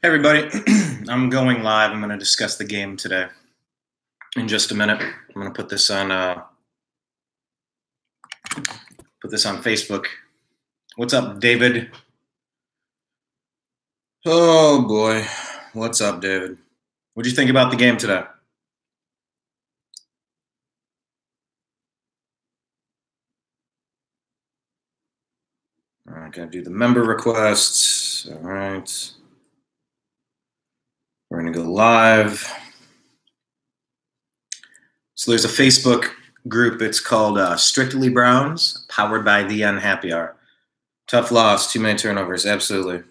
Hey everybody, I'm going live. I'm going to discuss the game today in just a minute. I'm going to put this on Facebook. What's up, David? Oh boy, what's up, David? What'd you think about the game today? All right, gotta do the member requests. All right. We're going to go live. So there's a Facebook group. It's called Strictly Browns, powered by The Unhappy Hour. Tough loss, too many turnovers, absolutely.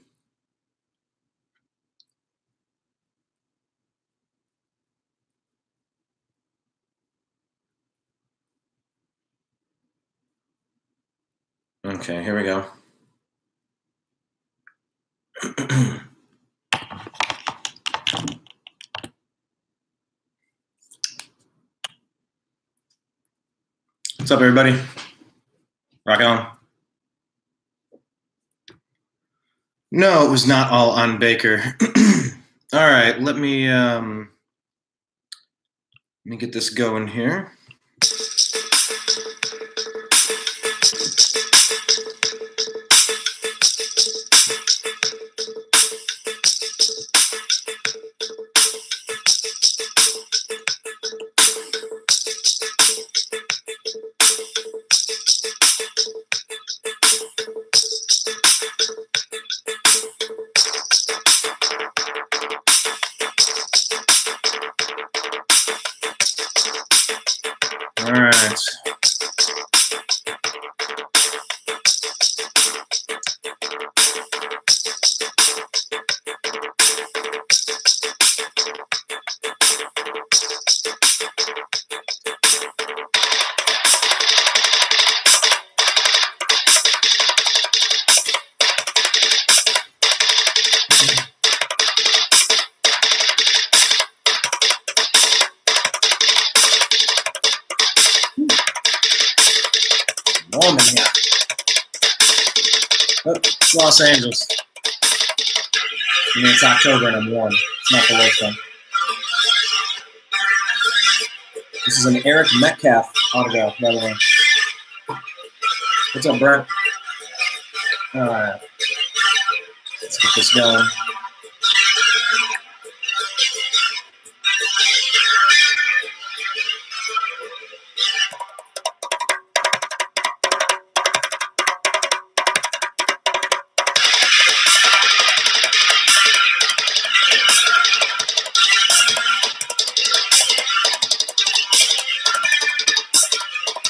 Okay, here we go. What's up, everybody? Rock on. No, it was not all on Baker. All right, let me get this going here. All right. Warm in here. Oh, it's Los Angeles. I mean, it's October and I'm warm. It's not the worst thing. This is an Eric Metcalf autograph, by the way. What's up, Brent? All right. Let's get this going.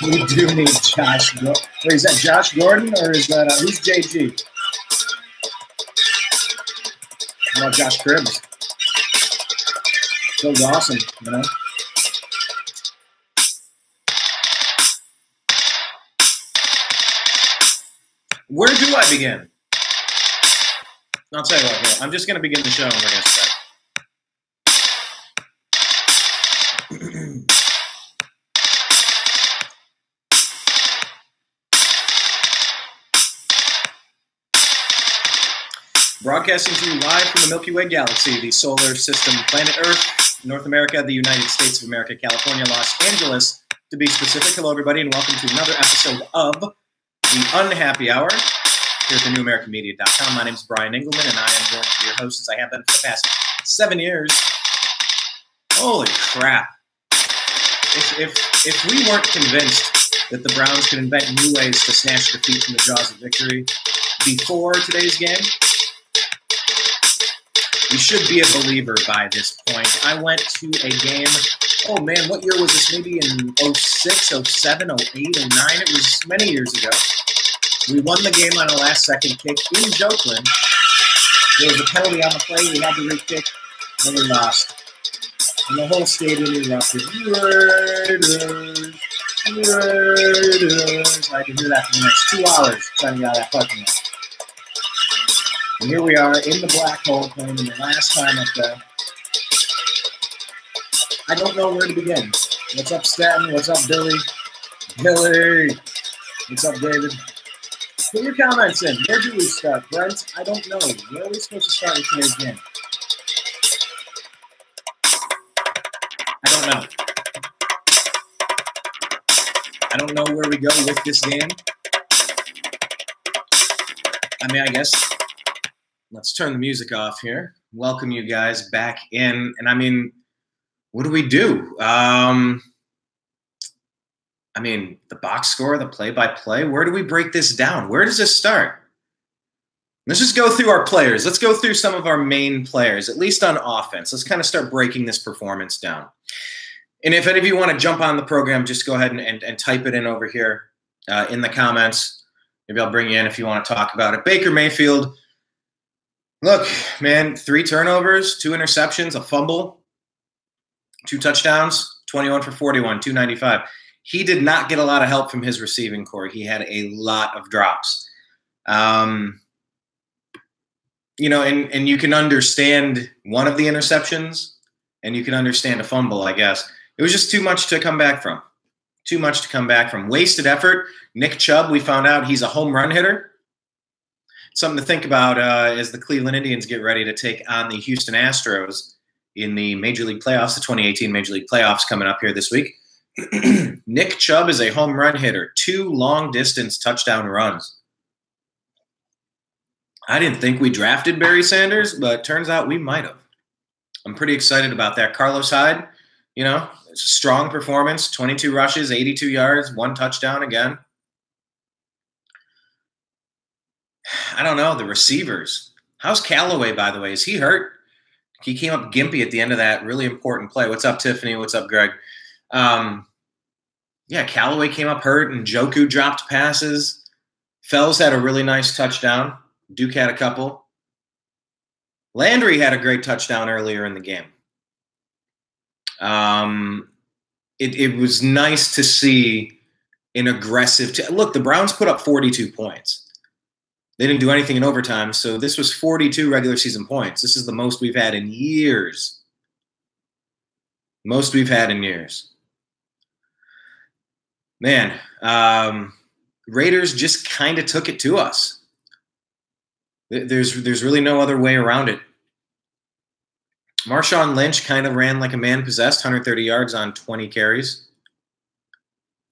We do need Josh Gordon. Wait, is that Josh Gordon or is that who's JG? How about Josh Cribbs? So awesome, you know. Where do I begin? I'll tell you what. Here, I'm just going to begin the show and we're going to start. Broadcasting to you live from the Milky Way galaxy, the solar system, planet Earth, North America, the United States of America, California, Los Angeles, to be specific. Hello, everybody, and welcome to another episode of The Unhappy Hour here at TheNewAmericanMedia.com. My name is Brian Engelman, and I am going to be your host, as I have been for the past 7 years. Holy crap. If we weren't convinced that the Browns could invent new ways to snatch defeat from the jaws of victory before today's game, you should be a believer by this point. I went to a game, oh man, what year was this? Maybe in 06, 07, 08, 09. It was many years ago. We won the game on a last-second kick in Jokeland. There was a penalty on the play. We had to re-kick, and we lost. And the whole stadium erupted. Raiders, Raiders. I could hear that for the next 2 hours trying to get out of that parking lot. And here we are in the black hole playing in the last time up there. I don't know where to begin. What's up, Stanton? What's up, Billy? Billy! What's up, David? Put your comments in. Where do we start? Brent, I don't know. Where are we supposed to start with today's game? I don't know. I don't know where we go with this game. I mean, I guess let's turn the music off here. Welcome you guys back in. And I mean, what do we do? I mean, the box score, the play-by-play, where do we break this down? Where does this start? Let's just go through our players. Let's go through some of our main players, at least on offense. Let's kind of start breaking this performance down. And if any of you want to jump on the program, just go ahead and type it in over here in the comments. Maybe I'll bring you in if you want to talk about it. Baker Mayfield, look, man, 3 turnovers, 2 interceptions, a fumble, 2 touchdowns, 21 for 41, 295. He did not get a lot of help from his receiving core. He had a lot of drops. You know, and you can understand one of the interceptions, and you can understand a fumble, I guess. It was just too much to come back from. Too much to come back from. Wasted effort. Nick Chubb, we found out he's a home run hitter. Something to think about as the Cleveland Indians get ready to take on the Houston Astros in the Major League Playoffs, the 2018 Major League Playoffs coming up here this week. Nick Chubb is a home run hitter. 2 long-distance touchdown runs. I didn't think we drafted Barry Sanders, but turns out we might have. I'm pretty excited about that. Carlos Hyde, you know, strong performance, 22 rushes, 82 yards, 1 touchdown again. I don't know, the receivers. How's Callaway, by the way? Is he hurt? He came up gimpy at the end of that really important play. What's up, Tiffany? What's up, Greg? Yeah, Callaway came up hurt, and Njoku dropped passes. Fells had a really nice touchdown. Duke had a couple. Landry had a great touchdown earlier in the game. It was nice to see an aggressive look, the Browns put up 42 points. They didn't do anything in overtime, so this was 42 regular season points. This is the most we've had in years. Most we've had in years. Man, Raiders just kind of took it to us. There's really no other way around it. Marshawn Lynch kind of ran like a man possessed, 130 yards on 20 carries.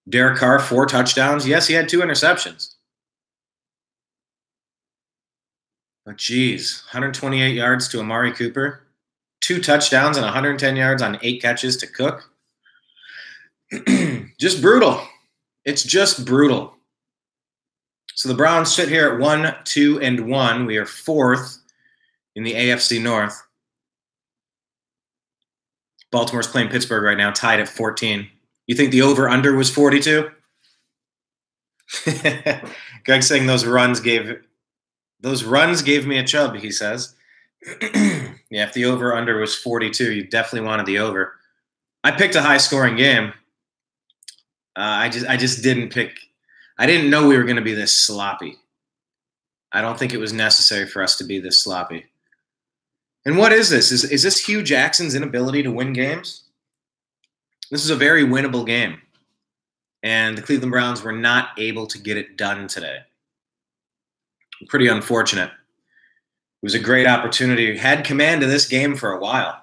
Derek Carr, 4 touchdowns. Yes, he had 2 interceptions. But geez, 128 yards to Amari Cooper. 2 touchdowns and 110 yards on 8 catches to Cook. Just brutal. It's just brutal. So the Browns sit here at 1-2-1. We are 4th in the AFC North. Baltimore's playing Pittsburgh right now, tied at 14. You think the over-under was 42? Greg's saying those runs gave me a chub, he says. Yeah, if the over-under was 42, you definitely wanted the over. I picked a high-scoring game. I just didn't pick. I didn't know we were going to be this sloppy. I don't think it was necessary for us to be this sloppy. And what is this? Is this Hugh Jackson's inability to win games? This is a very winnable game. And the Cleveland Browns were not able to get it done today. Pretty unfortunate. It was a great opportunity. Had command of this game for a while.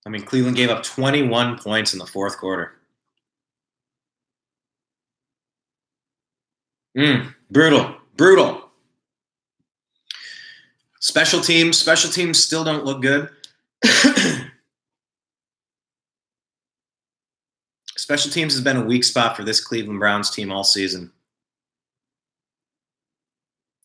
I mean, Cleveland gave up 21 points in the 4th quarter. Brutal. Brutal. Special teams still don't look good. Special teams has been a weak spot for this Cleveland Browns team all season.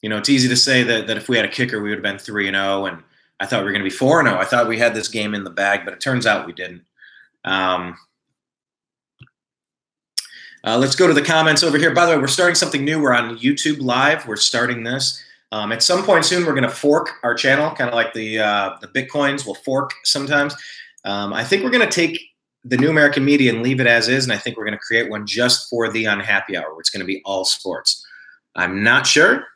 You know, it's easy to say that if we had a kicker, we would have been 3-0, and I thought we were going to be 4-0. I thought we had this game in the bag, but it turns out we didn't. Let's go to the comments over here. By the way, we're starting something new. We're on YouTube Live. We're starting this. At some point soon, we're going to fork our channel, kind of like the Bitcoins will fork sometimes. I think we're going to take the New American Media and leave it as is, and I think we're going to create one just for the Unhappy Hour, where it's going to be all sports. I'm not sure.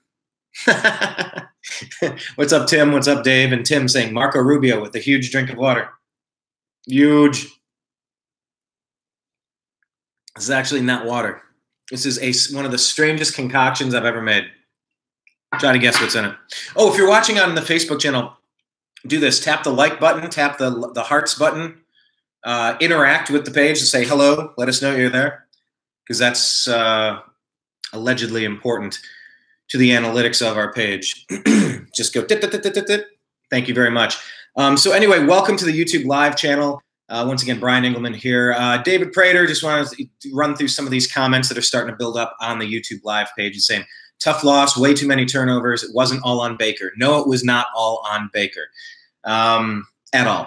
What's up, Tim? What's up, Dave? And Tim saying Marco Rubio with a huge drink of water. Huge. This is actually not water. This is one of the strangest concoctions I've ever made. Try to guess what's in it. Oh, if you're watching on the Facebook channel, do this. Tap the like button. Tap the hearts button. Interact with the page and say hello. Let us know you're there, because that's allegedly important to the analytics of our page. Just go dit, dit, dit, dit, dit, dit. Thank you very much. So anyway, welcome to the YouTube live channel. Once again, Brian Engelman here. David Prater, just wanted to run through some of these comments that are starting to build up on the YouTube live page and saying, tough loss, way too many turnovers. It wasn't all on Baker. No, it was not all on Baker at all.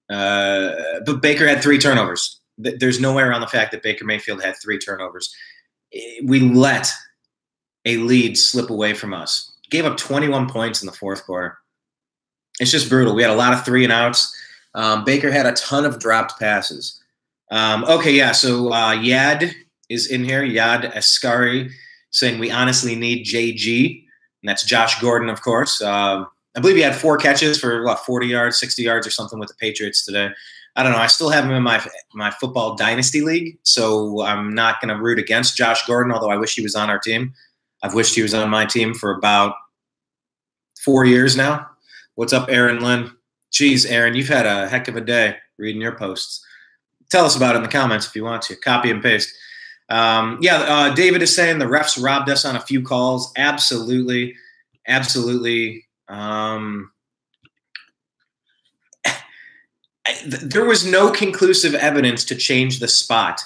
But Baker had 3 turnovers. There's no way around the fact that Baker Mayfield had 3 turnovers. We let a lead slip away from us. Gave up 21 points in the fourth quarter. It's just brutal. We had a lot of 3 and outs. Baker had a ton of dropped passes. Okay, yeah, so Yad is in here, Yad Ascari, saying we honestly need JG, and that's Josh Gordon, of course. I believe he had 4 catches for, 40 yards, 60 yards or something with the Patriots today. I don't know. I still have him in my football dynasty league, so I'm not going to root against Josh Gordon, although I wish he was on our team. I've wished he was on my team for about 4 years now. What's up, Aaron Lynn? Geez, Aaron, you've had a heck of a day reading your posts. Tell us about it in the comments if you want to. Copy and paste. David is saying the refs robbed us on a few calls. Absolutely. Absolutely. There was no conclusive evidence to change the spot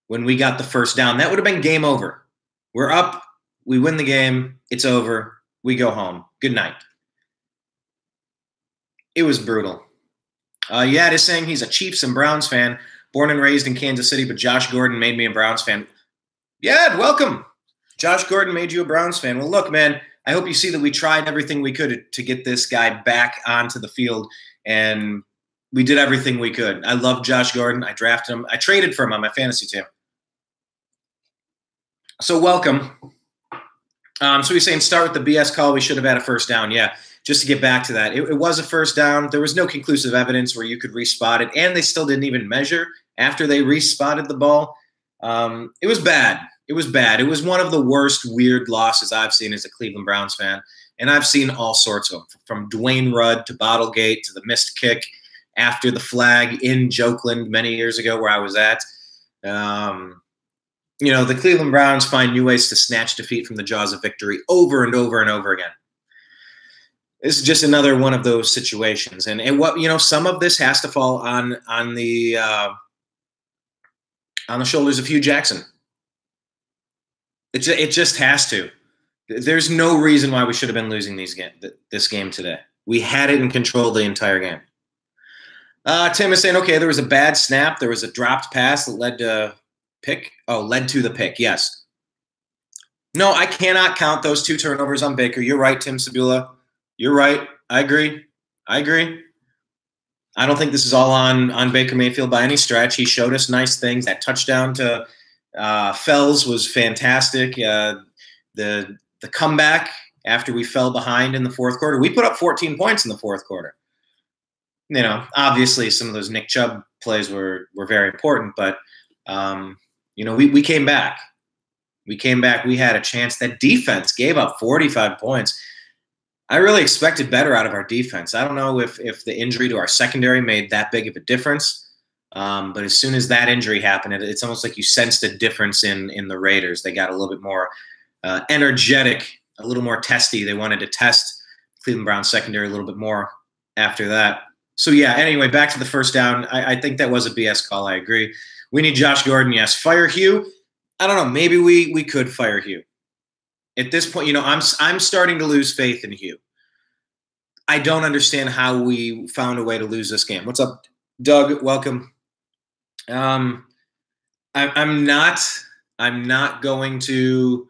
when we got the first down. That would have been game over. We're up. We win the game. It's over. We go home. Good night. It was brutal. Yad is saying he's a Chiefs and Browns fan, born and raised in Kansas City, but Josh Gordon made me a Browns fan. Yad, welcome. Josh Gordon made you a Browns fan. Well, look, man, I hope you see that we tried everything we could to get this guy back onto the field, and we did everything we could. I love Josh Gordon. I drafted him. I traded for him on my fantasy team. So welcome. So he's saying start with the BS call. We should have had a first down. Yeah. Just to get back to that, it was a first down. There was no conclusive evidence where you could respot it, and they still didn't even measure after they respotted the ball. It was bad. It was bad. It was one of the worst weird losses I've seen as a Cleveland Browns fan, and I've seen all sorts of them, from Dwayne Rudd to Bottlegate to the missed kick after the flag in Jokeland many years ago where I was at. The Cleveland Browns find new ways to snatch defeat from the jaws of victory over and over and over again. This is just another one of those situations, and what some of this has to fall on the shoulders of Hugh Jackson. It just has to. There's no reason why we should have been losing this game today. We had it in control the entire game. Tim is saying, okay, there was a bad snap, there was a dropped pass that led to pick. Oh, led to the pick. Yes. No, I cannot count those 2 turnovers on Baker. You're right, Tim Sabula. You're right. I agree. I don't think this is all on Baker Mayfield by any stretch. He showed us nice things. That touchdown to Fells was fantastic. The comeback after we fell behind in the fourth quarter, we put up 14 points in the fourth quarter. Obviously some of those Nick Chubb plays were very important, but we came back. We came back. We had a chance. That defense gave up 45 points. I really expected better out of our defense. I don't know if the injury to our secondary made that big of a difference, but as soon as that injury happened, it's almost like you sensed a difference in the Raiders. They got a little bit more energetic, a little more testy. They wanted to test Cleveland Browns secondary a little bit more after that. So, yeah, anyway, back to the first down. I think that was a BS call. I agree. We need Josh Gordon, yes. Fire Hugh? I don't know. Maybe we could fire Hugh. At this point, I'm starting to lose faith in Hugh. I don't understand how we found a way to lose this game. What's up, Doug? Welcome. I'm not going to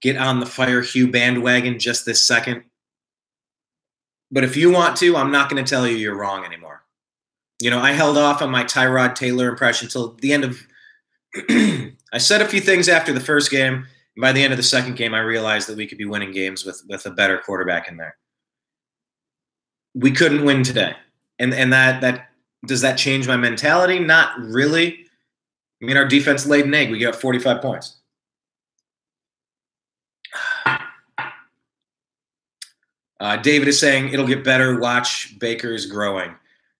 get on the fire Hugh bandwagon just this second. But if you want to, I'm not going to tell you you're wrong anymore. I held off on my Tyrod Taylor impression until the end of I said a few things after the first game. And by the end of the second game, I realized that we could be winning games with a better quarterback in there. We couldn't win today. And that does that change my mentality? Not really. I mean, our defense laid an egg. We got 45 points. David is saying it'll get better. Watch, Baker's growing.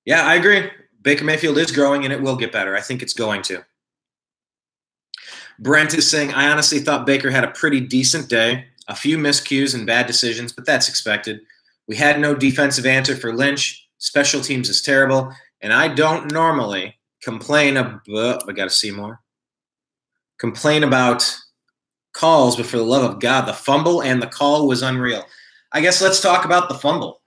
Yeah, I agree. Baker Mayfield is growing, and it will get better. I think it's going to. Brent is saying, I honestly thought Baker had a pretty decent day. A few miscues and bad decisions, but that's expected. We had no defensive answer for Lynch. Special teams is terrible. And I don't normally complain about, I got to see more. Complain about calls, but for the love of God, the fumble and the call was unreal. I guess let's talk about the fumble.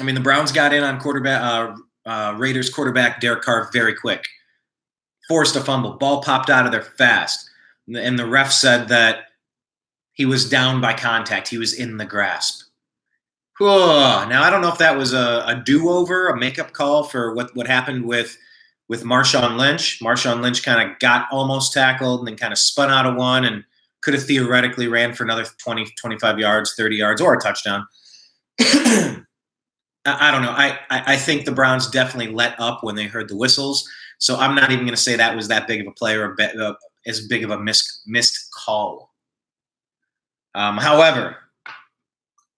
I mean, the Browns got in on Raiders quarterback Derek Carr very quick. Forced a fumble. Ball popped out of there fast. And the ref said that he was down by contact. He was in the grasp. Now, I don't know if that was a do-over, a makeup call for what happened with Marshawn Lynch. Marshawn Lynch kind of got almost tackled and then kind of spun out of one and could have theoretically ran for another 20, 25 yards, 30 yards, or a touchdown. I don't know. I think the Browns definitely let up when they heard the whistles. So I'm not even going to say that was that big of a play or as big of a missed call. However,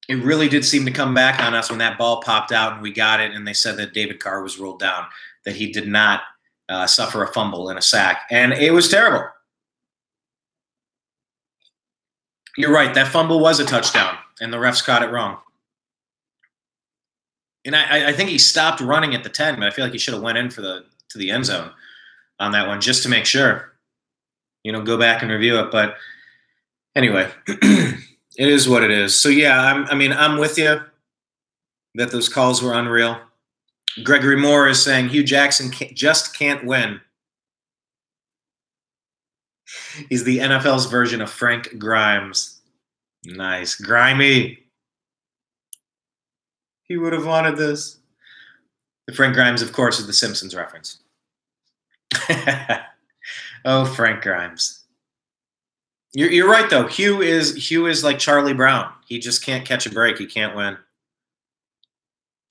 it really did seem to come back on us when that ball popped out and we got it, and they said that David Carr was ruled down, that he did not suffer a fumble and a sack. And it was terrible. You're right. That fumble was a touchdown, and the refs caught it wrong. And I think he stopped running at the 10, but I feel like he should have went in to the end zone on that one just to make sure. Go back and review it. But anyway, it is what it is. So, yeah, I'm with you that those calls were unreal. Gregory Moore is saying Hugh Jackson just can't win. He's the NFL's version of Frank Grimes. Nice. Grimy. He would have wanted this. The Frank Grimes, of course, is the Simpsons reference. Oh, Frank Grimes. You're right, though. Hugh is like Charlie Brown. He just can't catch a break. He can't win.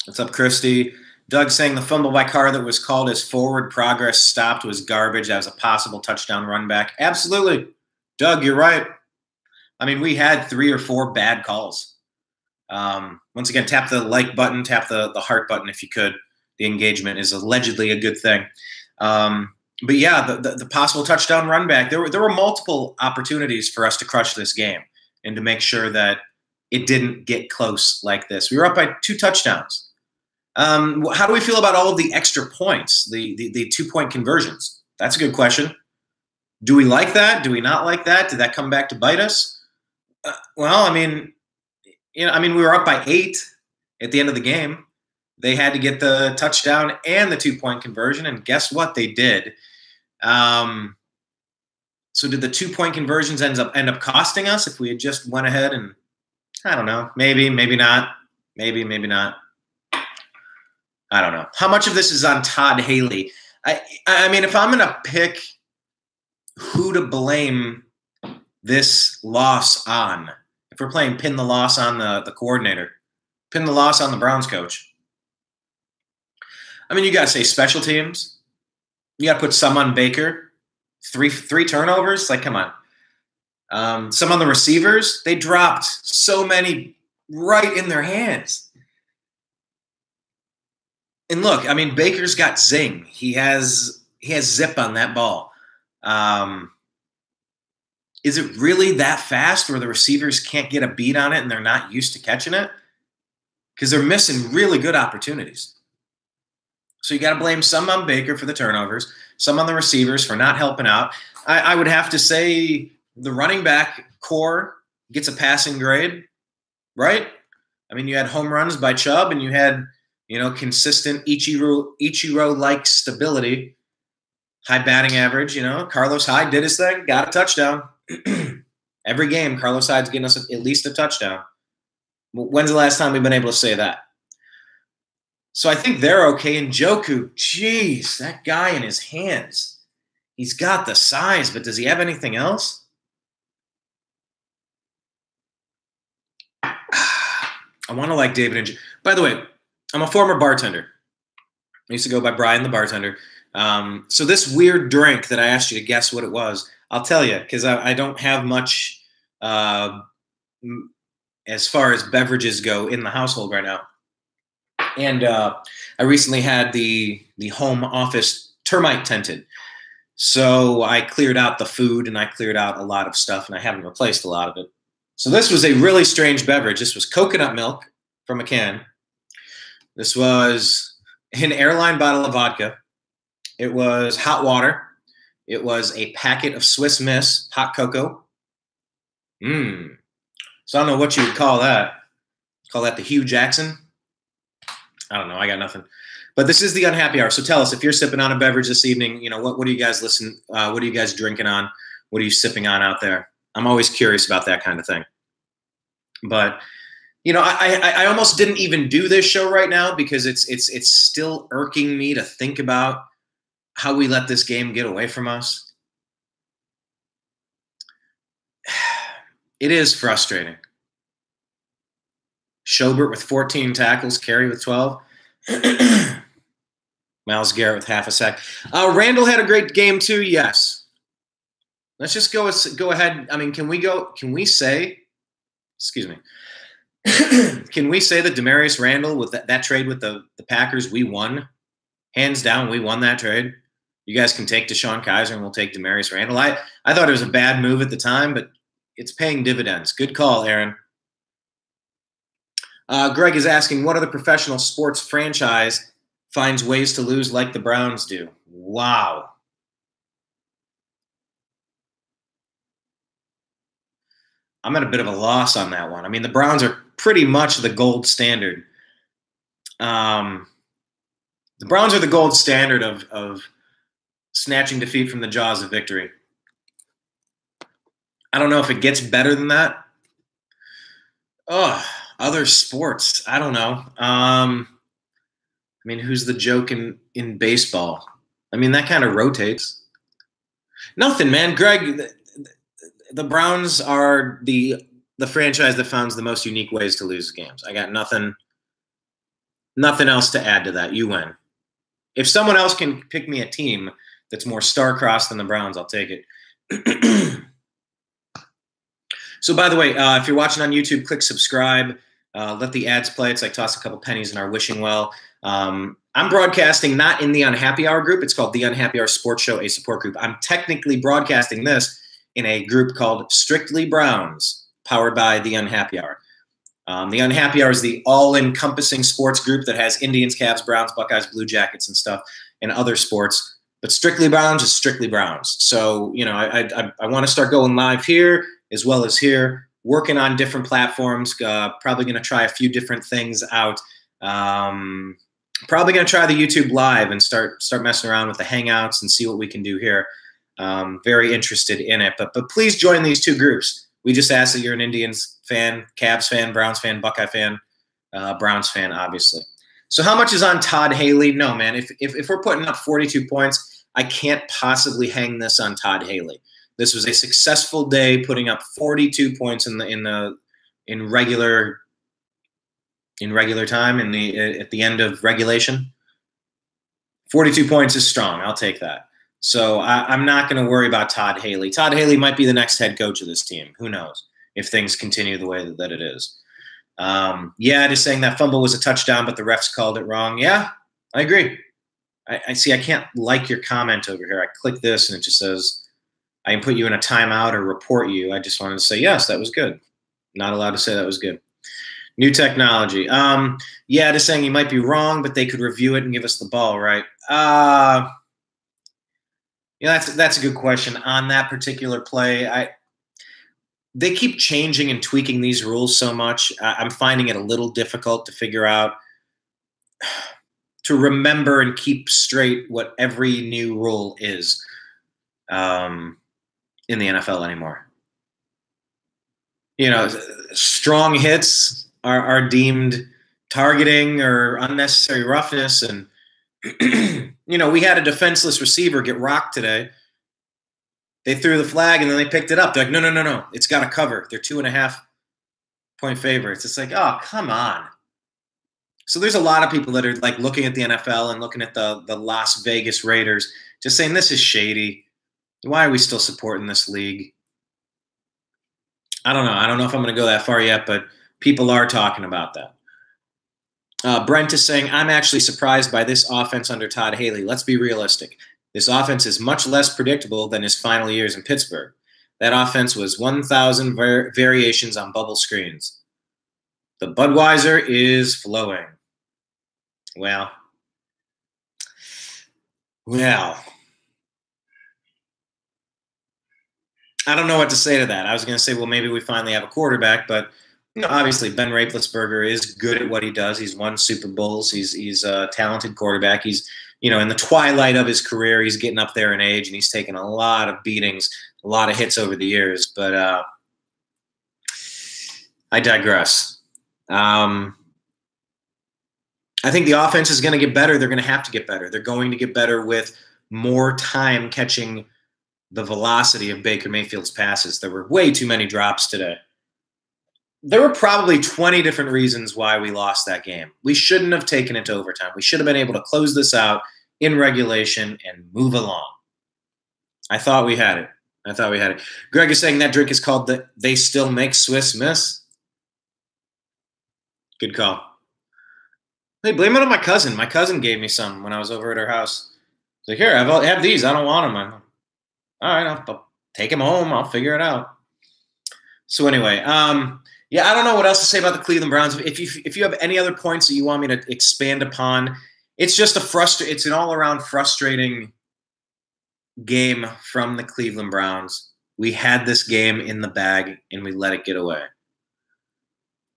What's up, Christy? Doug saying the fumble by Carr that was called as forward progress stopped was garbage. That was a possible touchdown run back. Absolutely. Doug, you're right. I mean, we had 3 or 4 bad calls. Once again, tap the like button, tap the heart button if you could. The engagement is allegedly a good thing. But yeah, the possible touchdown run back, there were multiple opportunities for us to crush this game and to make sure that it didn't get close like this. We were up by 2 touchdowns. How do we feel about all of the extra points, the 2-point conversions? That's a good question. Do we like that? Do we not like that? Did that come back to bite us? Well, we were up by 8 at the end of the game. They had to get the touchdown and the 2-point conversion, and guess what? They did. So did the 2-point conversions end up costing us if we had just went ahead and, I don't know, maybe not, maybe not. I don't know. How much of this is on Todd Haley? I mean, if I'm going to pick who to blame this loss on, if we're playing pin the loss on the coordinator, pin the loss on the Browns coach. I mean, you got to say special teams. You got to put some on Baker. Three turnovers? Like, come on. Some on the receivers. They dropped so many right in their hands. And look, I mean, Baker's got zing. He has zip on that ball. Is it really that fast where the receivers can't get a beat on it and they're not used to catching it? Because they're missing really good opportunities. So you got to blame some on Baker for the turnovers, some on the receivers for not helping out. I would have to say the running back core gets a passing grade, right? I mean, you had home runs by Chubb and you had, consistent Ichiro-like stability, high batting average. Carlos Hyde did his thing, got a touchdown. Every game, Carlos Hyde's getting us at least a touchdown. When's the last time we've been able to say that? So I think they're okay. And Njoku, geez, that guy in his hands. He's got the size, but does he have anything else? I want to like David and by the way, I'm a former bartender. I used to go by Brian the bartender. So this weird drink that I asked you to guess what it was, I'll tell you, because I don't have much as far as beverages go in the household right now. And I recently had the home office termite tented. So I cleared out the food and I cleared out a lot of stuff, and I haven't replaced a lot of it. So this was a really strange beverage. This was coconut milk from a can. This was an airline bottle of vodka. It was hot water. It was a packet of Swiss Miss hot cocoa. So I don't know what you would call that. Call that the Hugh Jackson? I don't know. I got nothing. But this is the Unhappy Hour. So tell us, if you're sipping on a beverage this evening, you know, what do you guys what are you guys drinking on? What are you sipping on out there? I'm always curious about that kind of thing. But, you know, I almost didn't even do this show right now because it's still irking me to think about how we let this game get away from us. It is frustrating. Schobert with 14 tackles, Carey with 12. Myles Garrett with half a sack. Randall had a great game too. Yes. Let's just go ahead. I mean, can we say, excuse me, can we say that Demarius Randall with that trade with the Packers, we won? Hands down, we won that trade. You guys can take DeShone Kizer and we'll take Demarius Randall. I thought it was a bad move at the time, but it's paying dividends. Good call, Aaron. Greg is asking, what other professional sports franchise finds ways to lose like the Browns do? Wow. I'm at a bit of a loss on that one. I mean, the Browns are pretty much the gold standard. The Browns are the gold standard of snatching defeat from the jaws of victory. I don't know if it gets better than that. Other sports. I don't know. I mean, who's the joke in baseball? I mean, that kind of rotates. Nothing, man. Greg, the Browns are the franchise that finds the most unique ways to lose games. I got nothing else to add to that. You win. If someone else can pick me a team that's more star-crossed than the Browns, I'll take it. So, by the way, if you're watching on YouTube, click subscribe. Let the ads play. It's like toss a couple pennies in our wishing well. I'm broadcasting not in the Unhappy Hour group. It's called the Unhappy Hour Sports Show, a support group. I'm technically broadcasting this in a group called Strictly Browns, powered by the Unhappy Hour. The Unhappy Hour is the all-encompassing sports group that has Indians, Cavs, Browns, Buckeyes, Blue Jackets, and stuff, and other sports. But Strictly Browns is Strictly Browns. So, you know, I want to start going live here as well as here, working on different platforms, probably going to try a few different things out. Probably going to try the YouTube Live and start messing around with the Hangouts and see what we can do here. Very interested in it. But please join these two groups. We just ask that you're an Indians fan, Cavs fan, Browns fan, Buckeye fan, Browns fan, obviously. So how much is on Todd Haley? No, man. If we're putting up 42 points, I can't possibly hang this on Todd Haley. This was a successful day, putting up 42 points in regular time at the end of regulation. 42 points is strong. I'll take that. So I'm not going to worry about Todd Haley. Todd Haley might be the next head coach of this team. Who knows if things continue the way that it is. Yeah, just saying that fumble was a touchdown, but the refs called it wrong. Yeah, I agree. I see. I can't like your comment over here. I click this and it just says, I can put you in a timeout or report you. I just wanted to say, yes, that was good. Not allowed to say that was good. New technology. Yeah, just saying you might be wrong, but they could review it and give us the ball, right? Yeah, that's a good question. On that particular play, they keep changing and tweaking these rules so much. I'm finding it a little difficult to figure out, to remember and keep straight what every new rule is in the NFL anymore. You know, strong hits are deemed targeting or unnecessary roughness. And, you know, we had a defenseless receiver get rocked today. They threw the flag and then they picked it up. They're like, no. It's got to cover. They're 2.5-point favorites. It's like, oh, come on. So there's a lot of people that are like looking at the NFL and looking at the Las Vegas Raiders, just saying this is shady. Why are we still supporting this league? I don't know. I don't know if I'm going to go that far yet, but people are talking about that. Brent is saying, I'm actually surprised by this offense under Todd Haley. Let's be realistic. This offense is much less predictable than his final years in Pittsburgh. That offense was 1,000 variations on bubble screens. The Budweiser is flowing. Well, I don't know what to say to that. I was going to say, well, maybe we finally have a quarterback, but obviously Ben Roethlisberger is good at what he does. He's won Super Bowls. He's a talented quarterback. He's, in the twilight of his career, he's getting up there in age, and he's taken a lot of beatings, a lot of hits over the years. But I digress. I think the offense is going to get better. They're going to have to get better. They're going to get better with more time catching the velocity of Baker Mayfield's passes. There were way too many drops today. There were probably 20 different reasons why we lost that game. We shouldn't have taken it to overtime. We should have been able to close this out in regulation and move along. I thought we had it. Greg is saying that drink is called They Still Make Swiss Miss. Good call. Hey, blame it on my cousin. My cousin gave me some when I was over at her house. He's like, here, have these. I don't want them. All right, I'll take them home. I'll figure it out. So anyway, I don't know what else to say about the Cleveland Browns. If you have any other points that you want me to expand upon, it's just it's an all-around frustrating game from the Cleveland Browns. We had this game in the bag, and we let it get away.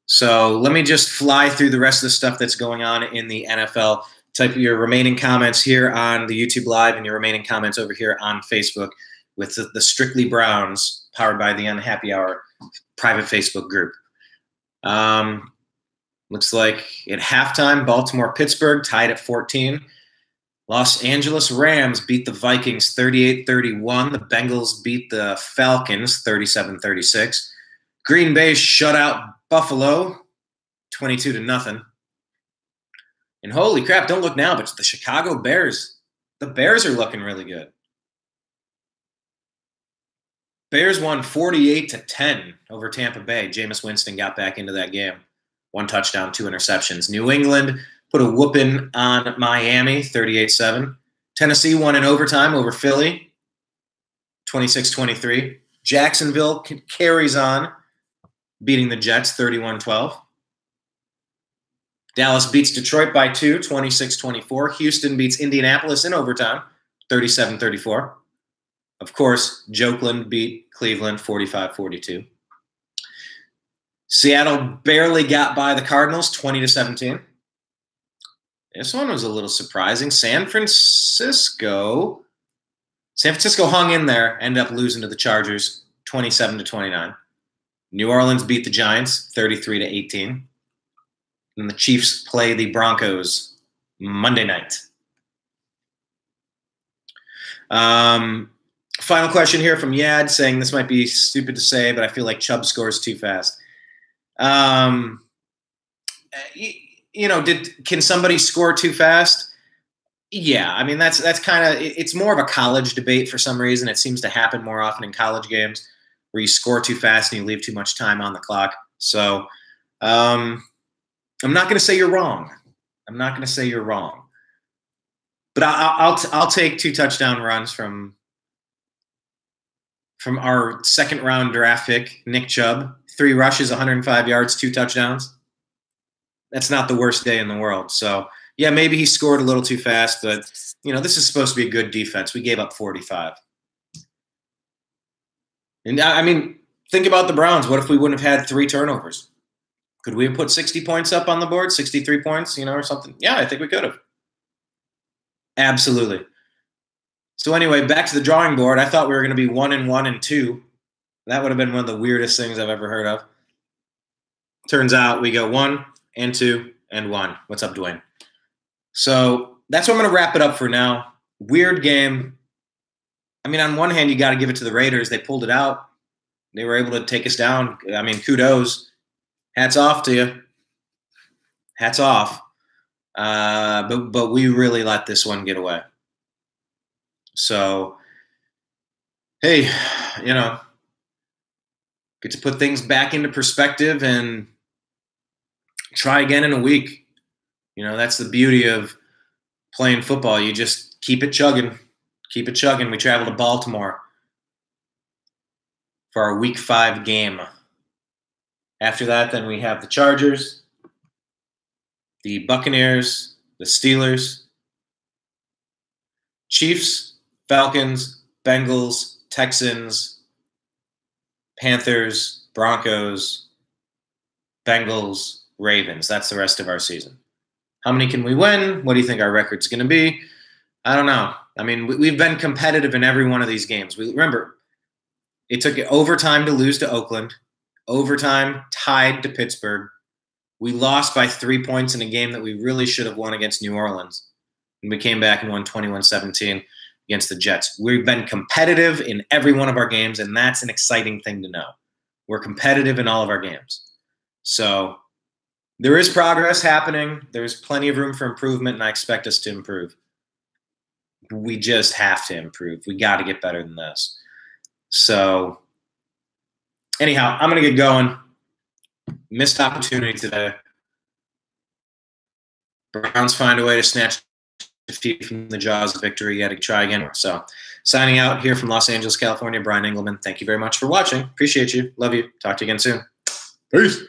So let me just fly through the rest of the stuff that's going on in the NFL. Type your remaining comments here on the YouTube Live and your remaining comments over here on Facebook with the Strictly Browns, powered by the Unhappy Hour private Facebook group. Looks like at halftime, Baltimore-Pittsburgh tied at 14. Los Angeles Rams beat the Vikings 38-31. The Bengals beat the Falcons 37-36. Green Bay shut out Buffalo 22-0. And holy crap, don't look now, but the Chicago Bears, the Bears are looking really good. Bears won 48-10 over Tampa Bay. Jameis Winston got back into that game. 1 touchdown, 2 interceptions. New England put a whooping on Miami, 38-7. Tennessee won in overtime over Philly, 26-23. Jacksonville carries on, beating the Jets, 31-12. Dallas beats Detroit by 2, 26-24. Houston beats Indianapolis in overtime, 37-34. Of course, Jokeland beat Cleveland 45-42. Seattle barely got by the Cardinals 20-17. This one was a little surprising. San Francisco hung in there, ended up losing to the Chargers 27-29. New Orleans beat the Giants 33-18. And the Chiefs play the Broncos Monday night. Final question here from Yad saying this might be stupid to say, but I feel like Chubb scores too fast. Can somebody score too fast? Yeah, I mean that's kind of it's more of a college debate for some reason. It seems to happen more often in college games where you score too fast and you leave too much time on the clock. So I'm not going to say you're wrong. But I'll take 2 touchdown runs from our second round draft pick, Nick Chubb. 3 rushes, 105 yards, 2 touchdowns. That's not the worst day in the world. So, yeah, maybe he scored a little too fast, but, this is supposed to be a good defense. We gave up 45. And, I mean, think about the Browns. What if we wouldn't have had 3 turnovers? Could we have put 60 points up on the board, 63 points, or something? Yeah, I think we could have. Absolutely. So anyway, back to the drawing board. I thought we were going to be 1-1-2. That would have been one of the weirdest things I've ever heard of. Turns out we go 1-2-1. What's up, Dwayne? So that's what I'm going to wrap it up for now. Weird game. I mean, on one hand, you got to give it to the Raiders. They pulled it out. They were able to take us down. I mean, kudos. Hats off to you. Hats off. But we really let this one get away. So, hey, get to put things back into perspective and try again in a week. You know, that's the beauty of playing football. You just keep it chugging. Keep it chugging. We travel to Baltimore for our Week 5 game. After that, then we have the Chargers, the Buccaneers, the Steelers, Chiefs, Falcons, Bengals, Texans, Panthers, Broncos, Bengals, Ravens. That's the rest of our season. How many can we win? What do you think our record's going to be? I don't know. I mean, we've been competitive in every one of these games. Remember, it took overtime to lose to Oakland. Overtime tied to Pittsburgh. We lost by 3 points in a game that we really should have won against New Orleans. And we came back and won 21-17 against the Jets. We've been competitive in every one of our games, and that's an exciting thing to know. We're competitive in all of our games. So there is progress happening. There's plenty of room for improvement, and I expect us to improve. We just have to improve. We got to get better than this. So anyhow, I'm going to get going. Missed opportunity today. Browns find a way to snatch defeat from the jaws of victory. Got to try again. So signing out here from Los Angeles, California, Brian Engelman. Thank you very much for watching. Appreciate you. Love you. Talk to you again soon. Peace.